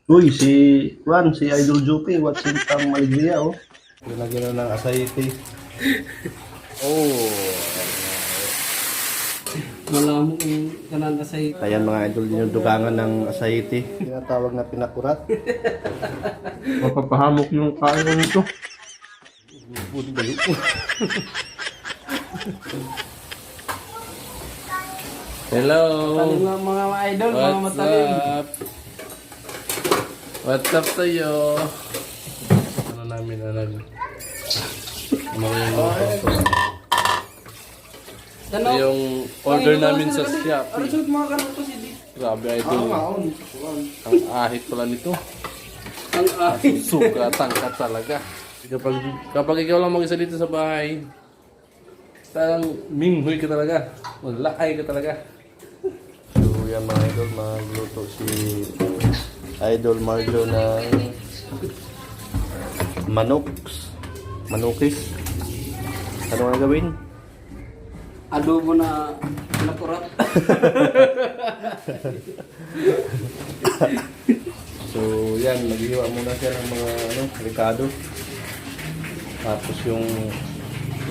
Uy, si Idol Jopi, watching from Maligaya, oh. Nilagyan na ng asayte. Oh. Malamok yung kanan asay. Ayan mga idol, din yung dugangan ng asayte. Tinatawag na pinakurat. Mapapahamok yung kain nito. Hello. Talim nga mga idol, mga What's matalim. up? What's up sa'yo? Ano namin na nag... Ano Ano? yung order namin sa Ano Shopee. suot mga kanong to si Di? Grabe idol. Maon. Ang ahit pala nito. Ang akin. Suka, tangkat talaga. Kapag ikaw lang mag-isa dito sa bahay, talagang minghoy ka talaga. Malakay ka talaga. So yan mga idol, magluto si Idol Marjo ng manokis. Ano nga gawin? Adobo na nakurat. So yan, naghiwa muna siya ng mga ricado. Tapos yung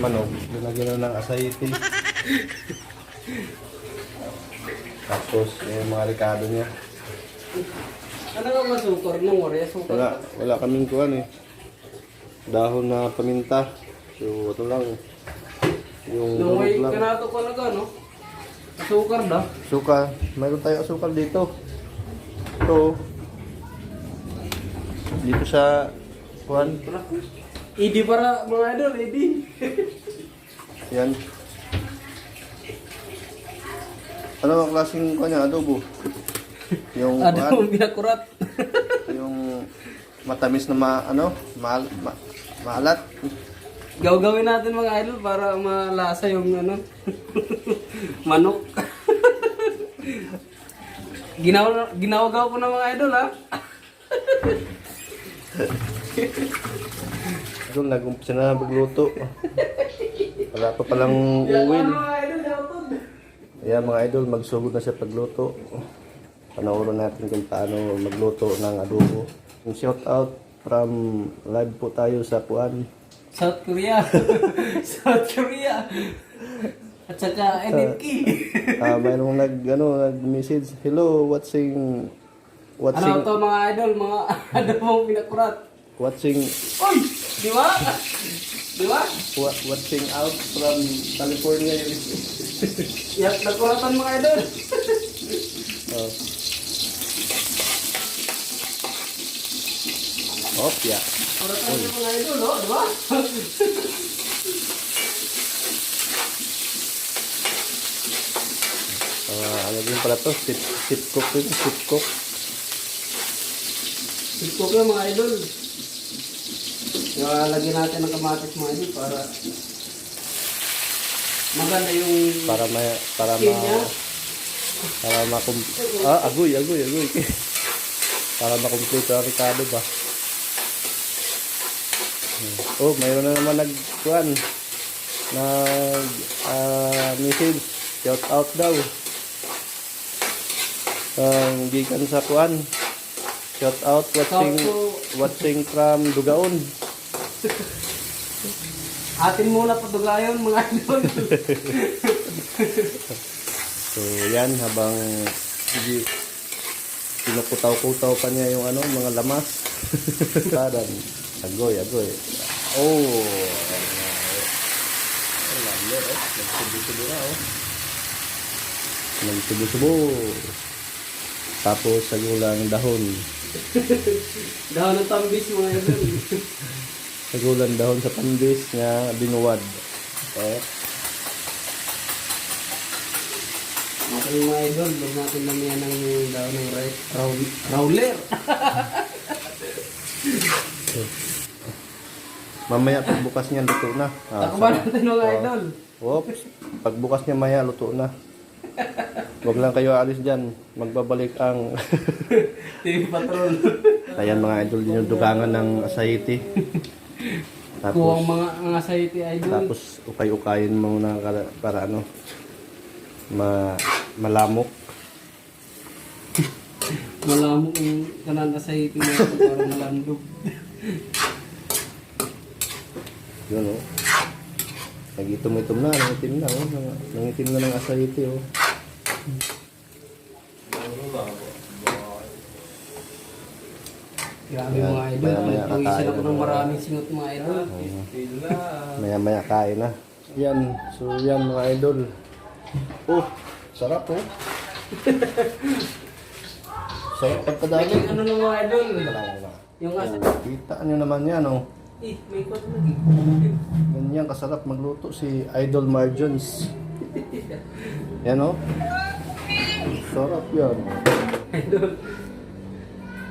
manok, linagyan na ng asayte. Tapos yung mga ricado niya. Ano nga masukor nung wari? Sukor. Wala kaming kuhan eh. Dahon na paminta. So ito lang. Yung Nung may durog lang. kanato ko na no? Sukar da. Suka. Mayroon tayo asukal dito. Ito. Dito sa kuhan. Idi para mga idol, idi. Yan. Ano ang klaseng kuhan niya? Adobo. Yung Adobo kuhan. binakurat. Yung matamis na maalat. Gawin natin mga idol para malasa yung manok. Ginawagaw ko na mga idol ha. Doon, nag-umpisa na magluto. Wala pa palang Yan uwin. mga idol, dapat. Ayan mga idol, magsugod na siya pagluto. Panoorin natin kung paano magluto ng adobo. Yung shout out from live po tayo sa Puan. South Korea. South Korea. At saka NMK. Mayroong nag-message. Hello, watching Ano to mga idol, mga adobong pinakurat. watching Uy! Di ba? Di ba? watching out from California. Yan, nagkuratan mga idol. Oh. Yeah. Kuratan yung mga idol, no? Di ba? Ano din pala to? Sip cook din. Sip cook. Tiktok lang mga idol. Lagyan natin ng kamatis mga idol para maganda yung skin niya. agoy. Para makumpleto ang ricado ba? Oh, mayroon na naman message. Shout out daw. Gikan sa kuan. Shout out watching from Dugaon. Atin muna patugayon mga idol. So yan, habang pinukutaw-kutaw pa niya yung mga lamas. Padan. Agoy. Oh. Lalo nagsubo-subo na Nagsubo-subo. Tapos sagulang dahon. Dahon ng tambis mga idol. Sagulang dahon sa pandis nga binuwad. Okay. Okay mga idol, huwag natin lamihan ng dahon ng rawler. Mamaya pagbukas niya luto na. Takban natin mga idol. Oops. Pagbukas niya maya luto na. Huwag lang kayo alis dyan. Magbabalik ang TV Patrol. ayan mga idol din yung dugangan ng asayte. Kuwang mga asayte idol. Tapos ukay-ukayin mo na para malamok. Wala mo kung kananda sa ipin na ito, parang malandog. Yun oh. Nagitom-itom na, nangitim na oh. Nangitim na ng asayite oh. Grabe Ayan, mga idol. maya-maya Pawisin kakain ako na ng mga- maraming singot mga idol. Maya-maya kain na. Yan, so yan mga idol. Oh, sarap oh. Sarap pagkadali. Yung ano ng mga idol? Wala. Yung asa. Kita nyo naman yan oh. May ikot lagi. Ganyan kasarap magluto si Idol Marjons. Yan oh. Sarap yan. Idol.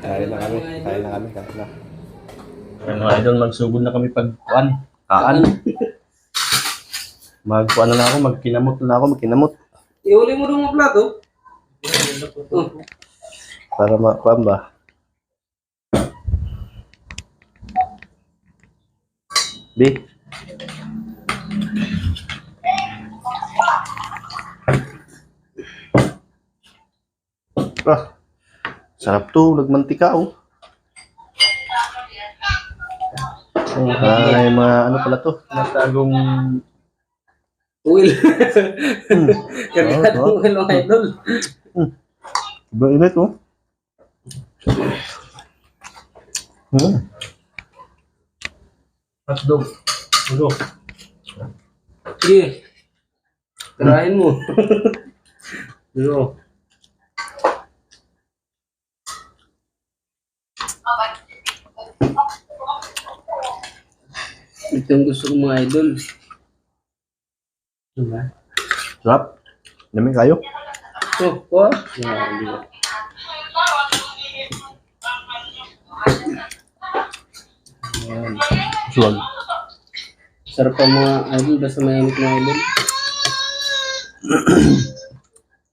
Kain na kami. Mga idol, magsugod na kami pagkuan. Kaan. Magkuan na ako, magkinamot. Iuli mo doon mga plato. Oh. Para makuan ba? Di. Ah, sarap to, nagmantika oh. Oh, ay, mga ano pala to? Natagong Uil. Kagad Oo, mo mga idol. iba init oh. Hotdog. Ano? Sige. Tirahin mo. Ano? Ito yung gusto ko mga idol. Diba? Sarap. Dami kayo. Oh, ko. Suwag. Sarap pa mga idol. Basta mainit mga idol.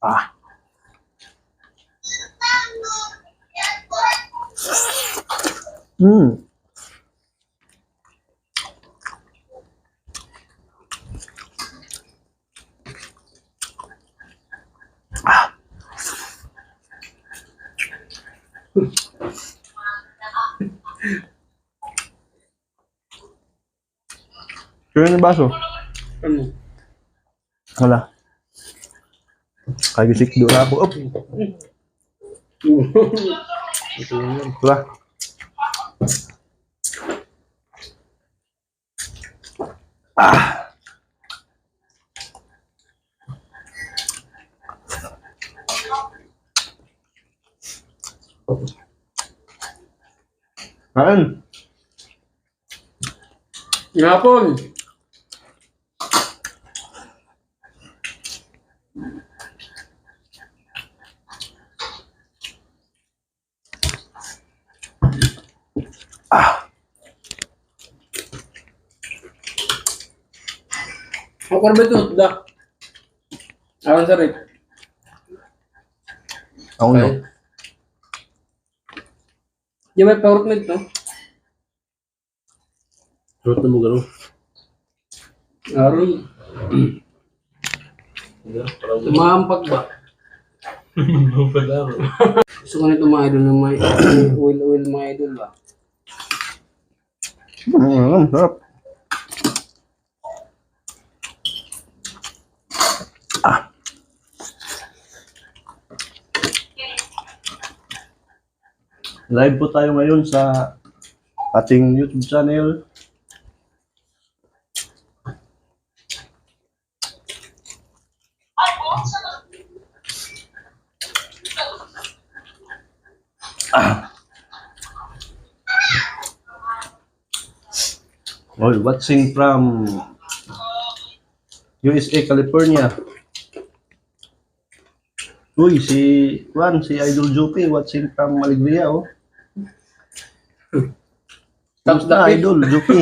Ah. Hmm. Kaya yung baso? Ano? Wala. Kagisik doon ako. Op! Ito yun. Wala. Ah! Kain! Ngapon. Ako ba ito? Da. Awan sa rin. Ako no. Di ba power plate no? Suot na mo gano'n. Aron. Tumahampak ba? Gusto ko nito mga idol na may oil mga idol ba? Sarap. Live po tayo ngayon sa ating YouTube channel. Watching from USA, California. Uy, si Idol Jupi, watching from Alegria, oh. Tapos Kumusta, lapit. Idol Jupi?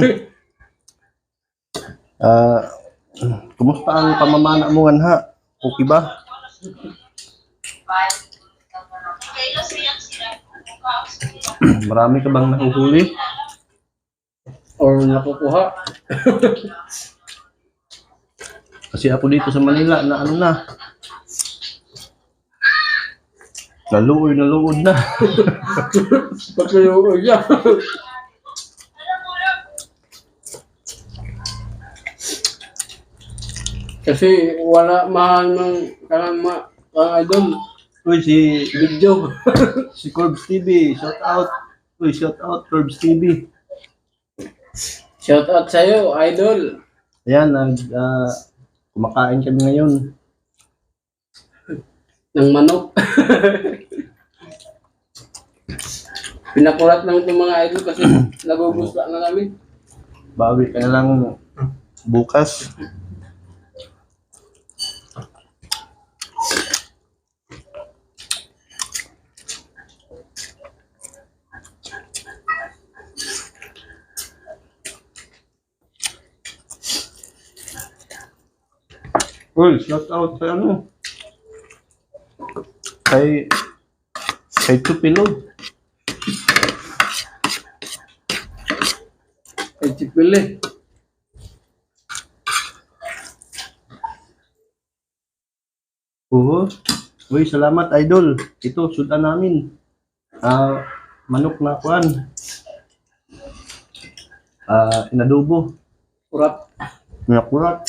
Kumusta ang pamamana mo nga? Okay ba? Marami ka bang nahuhuli? Or nakukuha. Kasi ako dito sa Manila na ano na. Naluoy na. Pagkaluoy siya. Kasi wala mahal ng idol. Uy, si Video. Corbs TV, shout out. Uy, shout out Corbs TV. Shout out sa'yo, idol. Ayan, kumakain kami ngayon. Ng manok. Pinakulat lang itong mga idol kasi nagugusla na kami. Bawi ka na lang bukas. Uy, shout out sa ano? Kay Tupilo. Ay, chipili. Oo. Uy, salamat idol. Ito, sudan namin. Manok na kuan. Inadobo. Kurap. Nakurat.